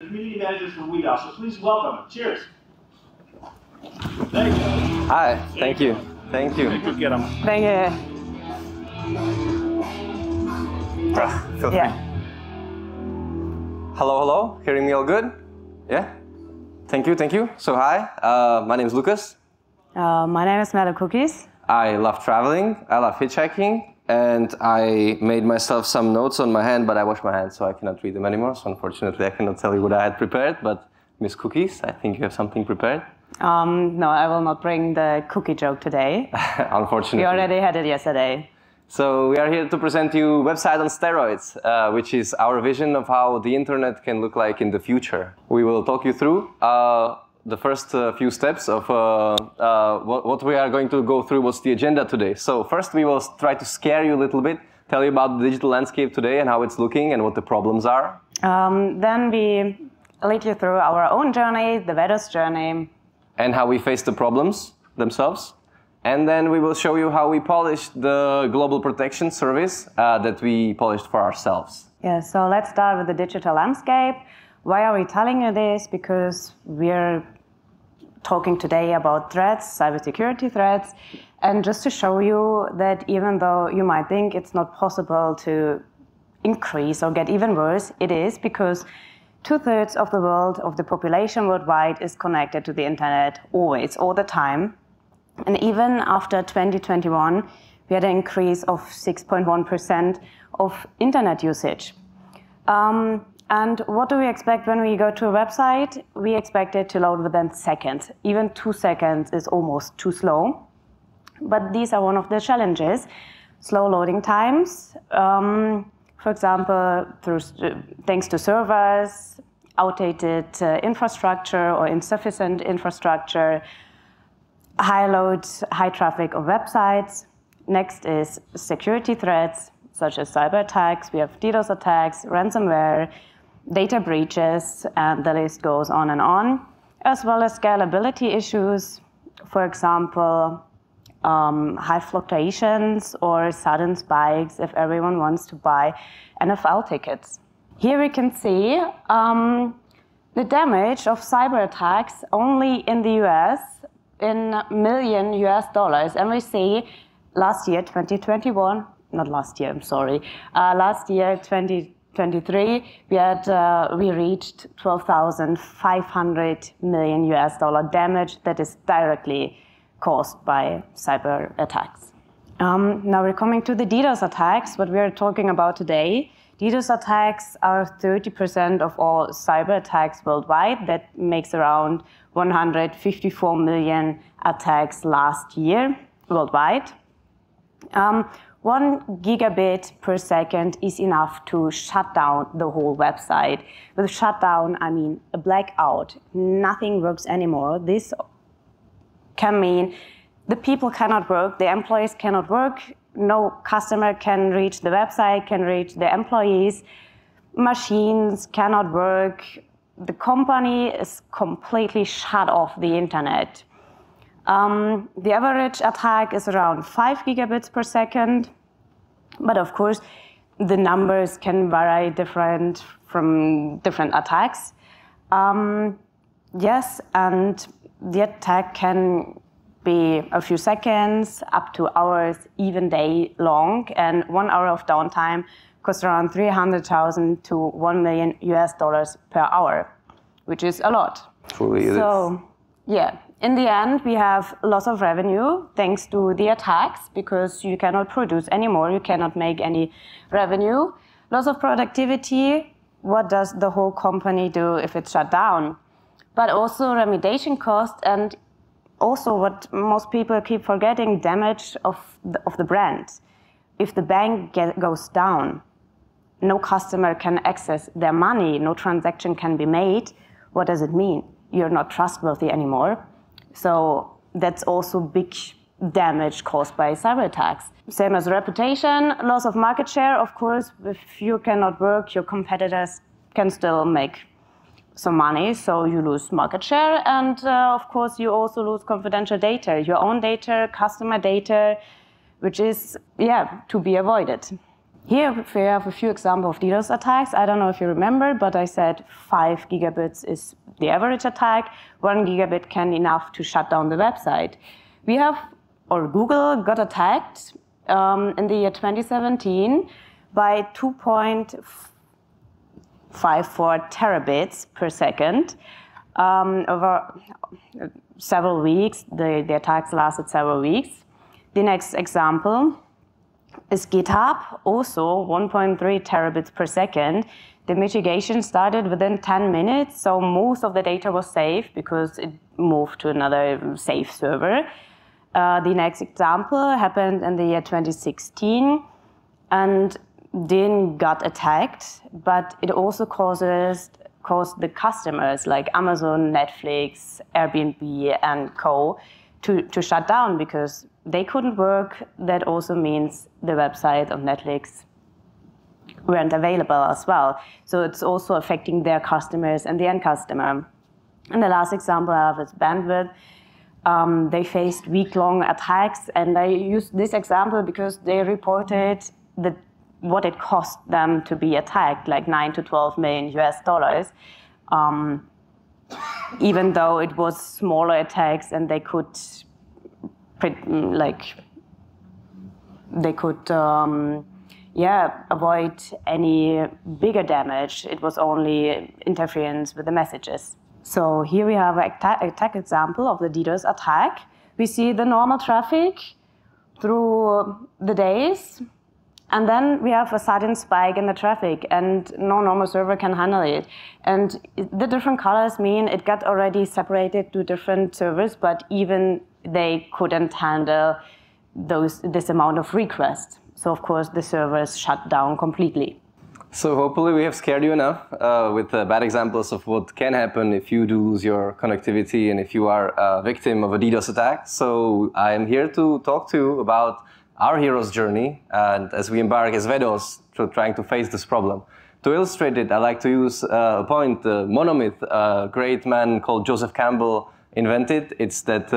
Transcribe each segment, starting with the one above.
Community managers from WEDOS, so please welcome them. Cheers. Thank you. Hi, thank you. Thank you. Get them. Thank you. Feel free. Yeah. Hello, hello. Hearing me all good? Yeah? Thank you, thank you. So hi, my name is Lukáš. My name is Merle Cookies. I love traveling, I love hitchhiking, and I made myself some notes on my hand, but I washed my hands, so I cannot read them anymore. So unfortunately, I cannot tell you what I had prepared, but Miss Cookies, I think you have something prepared. No, I will not bring the cookie joke today. Unfortunately. We already had it yesterday. So we are here to present you Website on Steroids, which is our vision of how the internet can look like in the future. We will talk you through the first few steps of what we are going to go through. What's the agenda today? So first we will try to scare you a little bit, tell you about the digital landscape today and how it's looking and what the problems are. Then we lead you through our own journey, the WEDOS journey. And how we face the problems themselves. And then we will show you how we polished the Global Protection service that we polished for ourselves. Yeah, so let's start with the digital landscape. Why are we telling you this? Because we're talking today about threats, cybersecurity threats, and just to show you that even though you might think it's not possible to increase or get even worse, it is, because 2/3 of the world, of the population worldwide, is connected to the internet always, all the time. And even after 2021, we had an increase of 6.1% of internet usage. And what do we expect when we go to a website? We expect it to load within seconds. Even 2 seconds is almost too slow. But these are one of the challenges. Slow loading times, for example, thanks to servers, outdated infrastructure or insufficient infrastructure, high load, high traffic of websites. Next is security threats, such as cyber attacks. We have DDoS attacks, ransomware, data breaches, and the list goes on, as well as scalability issues. For example, high fluctuations or sudden spikes if everyone wants to buy NFL tickets. Here we can see the damage of cyber attacks only in the US in $1 million, and we see last year, 2021, not last year, I'm sorry, last year, 2023, we reached $12,500 million damage that is directly caused by cyber attacks. Now we're coming to the DDoS attacks, what we are talking about today. DDoS attacks are 30% of all cyber attacks worldwide. That makes around 154 million attacks last year worldwide. 1 gigabit per second is enough to shut down the whole website. With shutdown, I mean a blackout. Nothing works anymore. This can mean the people cannot work, the employees cannot work, no customer can reach the website, can reach the employees, machines cannot work, the company is completely shut off the internet. The average attack is around 5 gigabits per second, but of course the numbers can vary different from different attacks. Yes, and the attack can be a few seconds, up to hours, even day long, and 1 hour of downtime costs around $300,000 to $1 million per hour, which is a lot. Truly it is. Yeah, in the end, we have loss of revenue thanks to the attacks, because you cannot produce anymore, you cannot make any revenue. Loss of productivity, what does the whole company do if it's shut down? But also remediation costs, and also what most people keep forgetting, damage of the brand. If the bank goes down, no customer can access their money, no transaction can be made. What does it mean? You're not trustworthy anymore. So that's also big damage caused by cyber attacks. Same as reputation, loss of market share. Of course, if you cannot work, your competitors can still make some money, so you lose market share. And of course, you also lose confidential data, your own data, customer data, which is, to be avoided. Here we have a few examples of DDoS attacks. I don't know if you remember, but I said 5 gigabits is the average attack. 1 gigabit can be enough to shut down the website. We have, or Google got attacked in the year 2017 by 2.54 terabits per second. Over several weeks, the attacks lasted several weeks. The next example is GitHub, also 1.3 terabits per second. The mitigation started within 10 minutes, so most of the data was safe because it moved to another safe server. The next example happened in the year 2016, and DIN got attacked, but it also caused the customers like Amazon, Netflix, Airbnb, and co. to shut down because they couldn't work. That also means the website of Netflix weren't available as well. So it's also affecting their customers and the end customer. And the last example I have is bandwidth. They faced week-long attacks, and I use this example because they reported what it cost them to be attacked, like 9 to 12 million US dollars. Even though it was smaller attacks and they could avoid any bigger damage. It was only interference with the messages. So here we have an attack example of the DDoS attack. We see the normal traffic through the days, and then we have a sudden spike in the traffic, and no normal server can handle it. And the different colors mean it got already separated to different servers, but even they couldn't handle this amount of requests. So of course the servers shut down completely. So hopefully we have scared you enough with bad examples of what can happen if you do lose your connectivity and if you are a victim of a DDoS attack. So I am here to talk to you about our hero's journey, and as we embark as WEDOS to trying to face this problem. To illustrate it, I like to use a point, monomyth, a great man called Joseph Campbell invented. It's that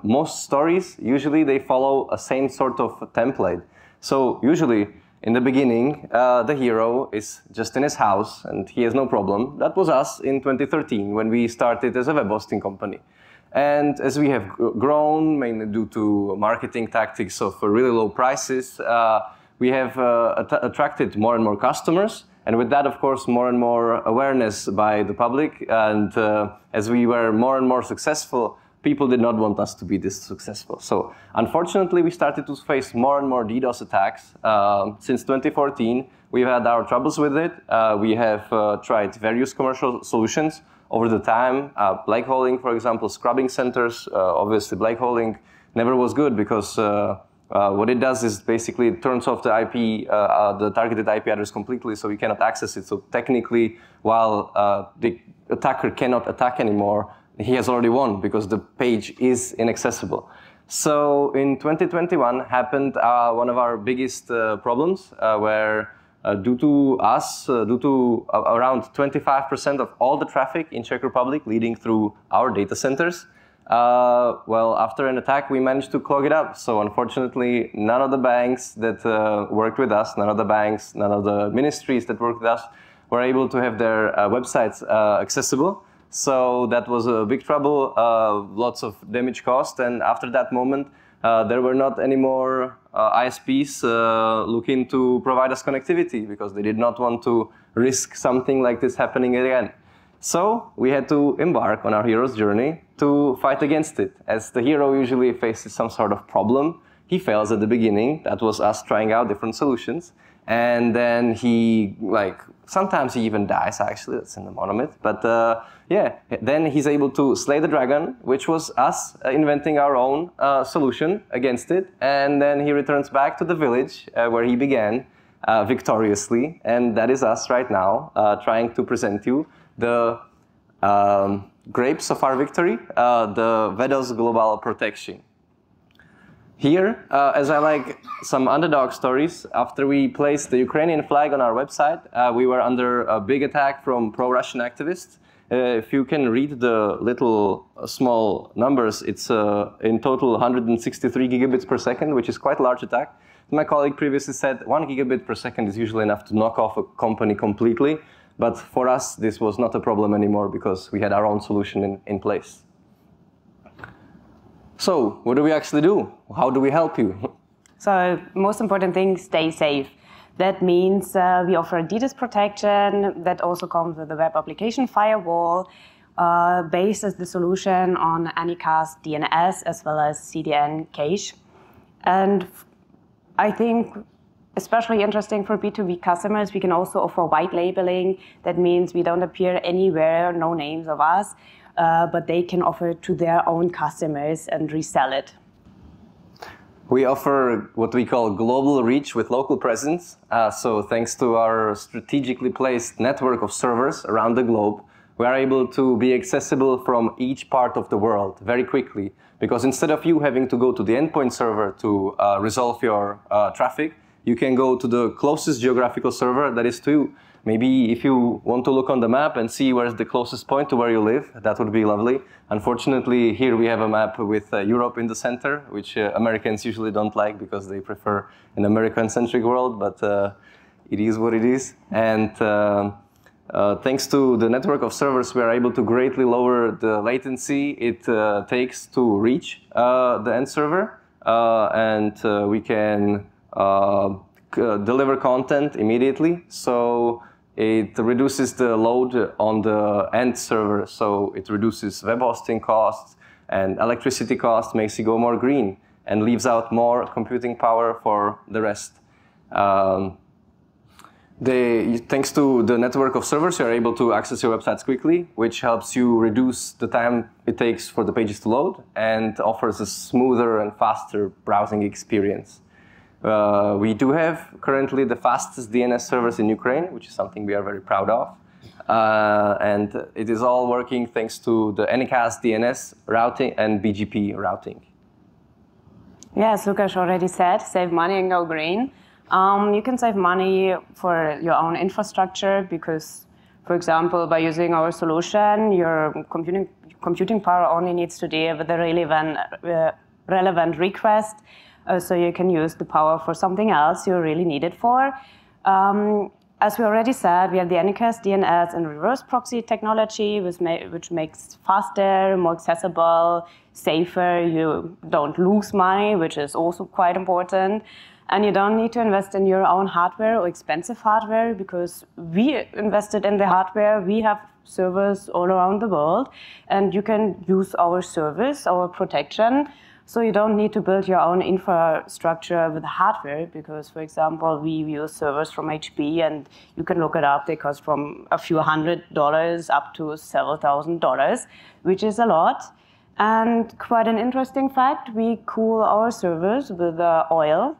most stories, usually they follow a same sort of template. So usually, in the beginning, the hero is just in his house and he has no problem. That was us in 2013 when we started as a web hosting company. And as we have grown, mainly due to marketing tactics of really low prices, we have attracted more and more customers. And with that, of course, more and more awareness by the public. And as we were more and more successful, people did not want us to be this successful. So unfortunately, we started to face more and more DDoS attacks. Since 2014, we've had our troubles with it. We have tried various commercial solutions over the time. Black holing, for example, scrubbing centers. Obviously, black holing never was good because what it does is basically it turns off the IP, the targeted IP address completely, so you cannot access it. So technically, while the attacker cannot attack anymore, he has already won because the page is inaccessible. So in 2021 happened one of our biggest problems where due to around 25% of all the traffic in Czech Republic leading through our data centers, well, after an attack, we managed to clog it up. So unfortunately, none of the banks that worked with us, none of the banks, none of the ministries that worked with us were able to have their websites accessible. So that was a big trouble, lots of damage caused, and after that moment, there were not any more ISPs looking to provide us connectivity because they did not want to risk something like this happening again. So we had to embark on our hero's journey to fight against it. As the hero usually faces some sort of problem, he fails at the beginning. That was us trying out different solutions. And then he, sometimes he even dies, actually, that's in the monomyth. But then he's able to slay the dragon, which was us inventing our own solution against it. And then he returns back to the village where he began victoriously. And that is us right now, trying to present you the grapes of our victory, the WEDOS Global Protection. Here, as I like some underdog stories, after we placed the Ukrainian flag on our website, we were under a big attack from pro-Russian activists. If you can read the little small numbers, it's in total 163 gigabits per second, which is quite a large attack. My colleague previously said 1 gigabit per second is usually enough to knock off a company completely. But for us, this was not a problem anymore because we had our own solution in place. So what do we actually do? How do we help you? So most important thing, stay safe. That means we offer DDoS protection that also comes with the web application firewall, based as the solution on Anycast DNS as well as CDN cache. And I think especially interesting for B2B customers, we can also offer white labeling. That means we don't appear anywhere, no names of us, but they can offer it to their own customers and resell it. We offer what we call global reach with local presence. So thanks to our strategically placed network of servers around the globe, we are able to be accessible from each part of the world very quickly. Because instead of you having to go to the endpoint server to resolve your traffic, you can go to the closest geographical server that is to you. Maybe if you want to look on the map and see where's the closest point to where you live, that would be lovely. Unfortunately, here we have a map with Europe in the center, which Americans usually don't like because they prefer an American-centric world, but it is what it is. And thanks to the network of servers, we are able to greatly lower the latency it takes to reach the end server, and we can deliver content immediately. So it reduces the load on the end server, so it reduces web hosting costs and electricity costs, makes it go more green, and leaves out more computing power for the rest. Thanks to the network of servers, you're able to access your websites quickly, which helps you reduce the time it takes for the pages to load and offers a smoother and faster browsing experience. We do have currently the fastest DNS servers in Ukraine, which is something we are very proud of. And it is all working thanks to the Anycast DNS routing and BGP routing. Yes, Lukáš already said, save money and go green. You can save money for your own infrastructure because, for example, by using our solution, your computing power only needs to deal with the relevant request. So you can use the power for something else you really need it for. As we already said, we have the Anycast DNS and reverse proxy technology, which makes faster, more accessible, safer. You don't lose money, which is also quite important. And you don't need to invest in your own hardware or expensive hardware because we invested in the hardware. We have servers all around the world, and you can use our service, our protection. So you don't need to build your own infrastructure with hardware because, for example, we use servers from HP, and you can look it up. They cost from a few $100 up to several $1,000s, which is a lot. And quite an interesting fact, we cool our servers with oil.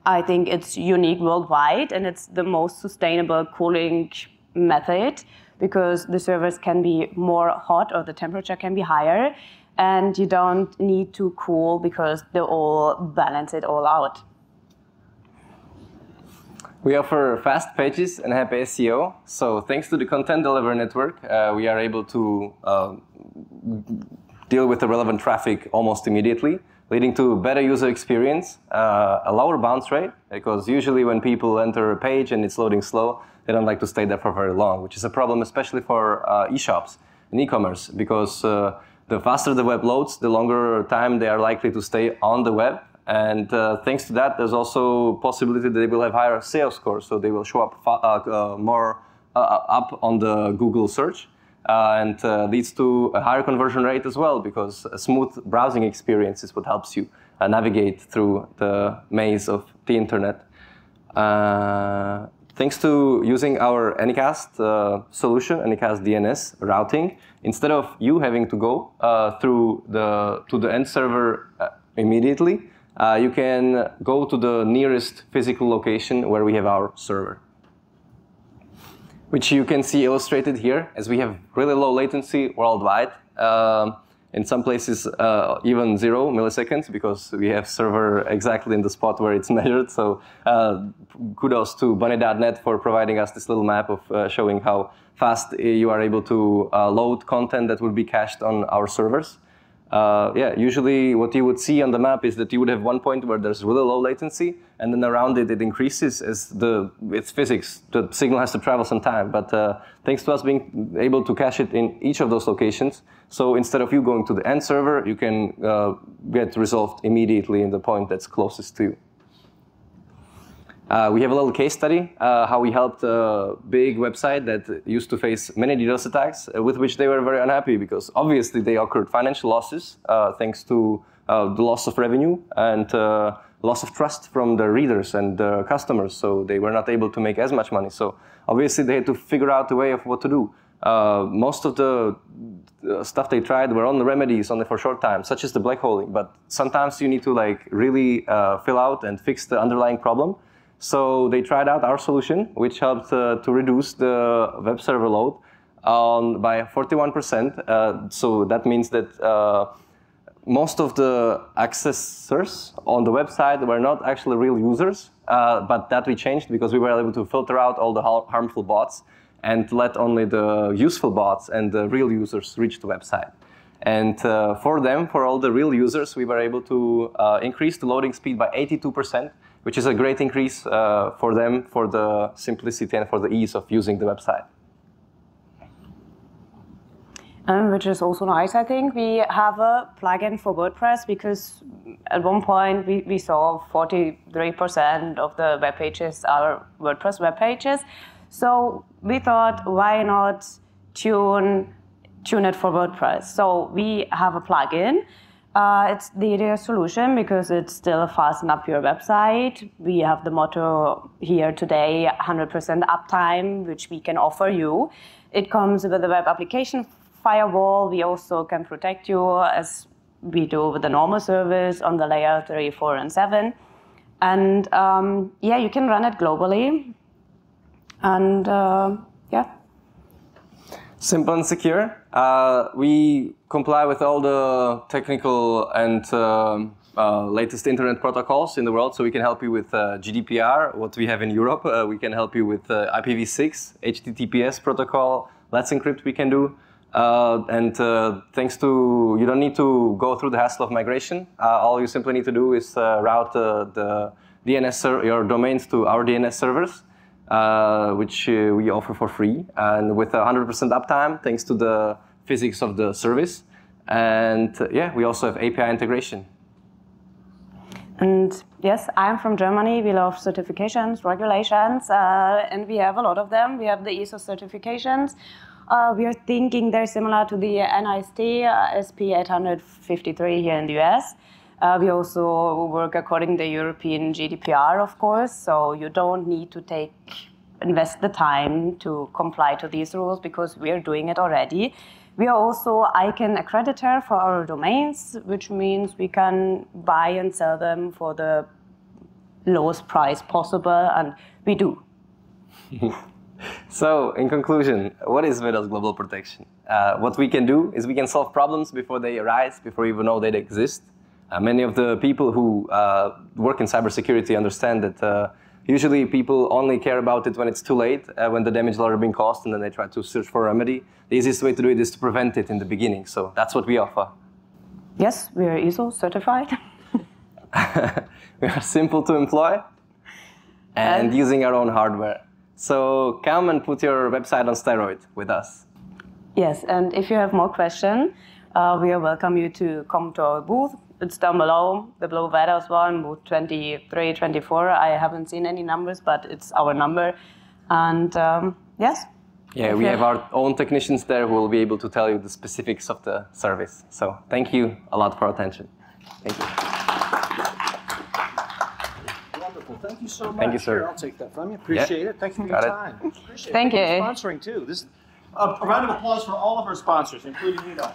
I think it's unique worldwide, and it's the most sustainable cooling method because the servers can be more hot or the temperature can be higher. And you don't need to cool because they all balance it all out. We offer fast pages and happy SEO. So thanks to the content delivery network, we are able to deal with the relevant traffic almost immediately, leading to better user experience, a lower bounce rate, because usually when people enter a page and it's loading slow, they don't like to stay there for very long, which is a problem especially for e-shops and e-commerce, because the faster the web loads, the longer time they are likely to stay on the web. And thanks to that, there's also possibility that they will have higher sales scores, so they will show up more up on the Google search, and leads to a higher conversion rate as well, because a smooth browsing experience is what helps you navigate through the maze of the internet. Thanks to using our Anycast solution, Anycast DNS routing, instead of you having to go to the end server immediately, you can go to the nearest physical location where we have our server, which you can see illustrated here, as we have really low latency worldwide. In some places, even 0 milliseconds, because we have server exactly in the spot where it's measured. So kudos to bunny.net for providing us this little map of showing how fast you are able to load content that will be cached on our servers. yeah, usually what you would see on the map is that you would have one point where there's really low latency, and then around it, it increases as it's physics. The signal has to travel some time, but thanks to us being able to cache it in each of those locations, so instead of you going to the end server, you can get resolved immediately in the point that's closest to you. We have a little case study, how we helped a big website that used to face many DDoS attacks, with which they were very unhappy because obviously they occurred financial losses thanks to the loss of revenue and loss of trust from the readers and the customers, so they were not able to make as much money. So obviously they had to figure out a way of what to do. Most of the stuff they tried were on the remedies only for a short time, such as the black holing, but sometimes you need to like really fill out and fix the underlying problem. So they tried out our solution, which helped to reduce the web server load by 41%. So that means that most of the accessors on the website were not actually real users, but that we changed because we were able to filter out all the harmful bots and let only the useful bots and the real users reach the website. And for all the real users, we were able to increase the loading speed by 82%, which is a great increase for them, for the simplicity and for the ease of using the website. Which is also nice, I think. We have a plugin for WordPress because at one point we saw 43% of the web pages are WordPress web pages. So we thought, why not tune it for WordPress? So we have a plugin. It's the ideal solution because it's still fasten up your website. We have the motto here today, 100% uptime, which we can offer you. It comes with a web application firewall. We also can protect you as we do with the normal service on the layer 3, 4, and 7. And yeah, you can run it globally. And yeah. Simple and secure. We comply with all the technical and latest internet protocols in the world, so we can help you with GDPR, what we have in Europe. We can help you with IPv6, HTTPS protocol, Let's Encrypt we can do. And thanks to, you don't need to go through the hassle of migration. All you simply need to do is route the DNS your domains to our DNS servers. Which we offer for free, and with 100% uptime, thanks to the physics of the service. And yeah, we also have API integration. And yes, I'm from Germany. We love certifications, regulations, and we have a lot of them. We have the ISO certifications. We are thinking they're similar to the NIST SP 853 here in the US. We also work according to the European GDPR, of course, so you don't need to invest the time to comply to these rules because we are doing it already. We are also ICANN accreditor for our domains, which means we can buy and sell them for the lowest price possible, and we do. So, in conclusion, what is WEDOS Global Protection? What we can do is we can solve problems before they arise, before you even know they exist. Many of the people who work in cybersecurity understand that usually people only care about it when it's too late, when the damage has already been caused, and then they try to search for a remedy. The easiest way to do it is to prevent it in the beginning, so that's what we offer. Yes, we are ISO certified. We are simple to employ and using our own hardware. So come and put your website on steroid with us. Yes, and if you have more questions, we welcome you to come to our booth. It's down below, the below WEDOS one, booth 23, 24. I haven't seen any numbers, but it's our number. And yes. Yeah, we have our own technicians there who will be able to tell you the specifics of the service. So thank you a lot for attention. Thank you. Wonderful. Thank you so much. Thank you, sir. Here, I'll take that from you. Appreciate it. Thank you for your time. Appreciate Thank you. Sponsoring too. A round of applause for all of our sponsors, including WEDOS.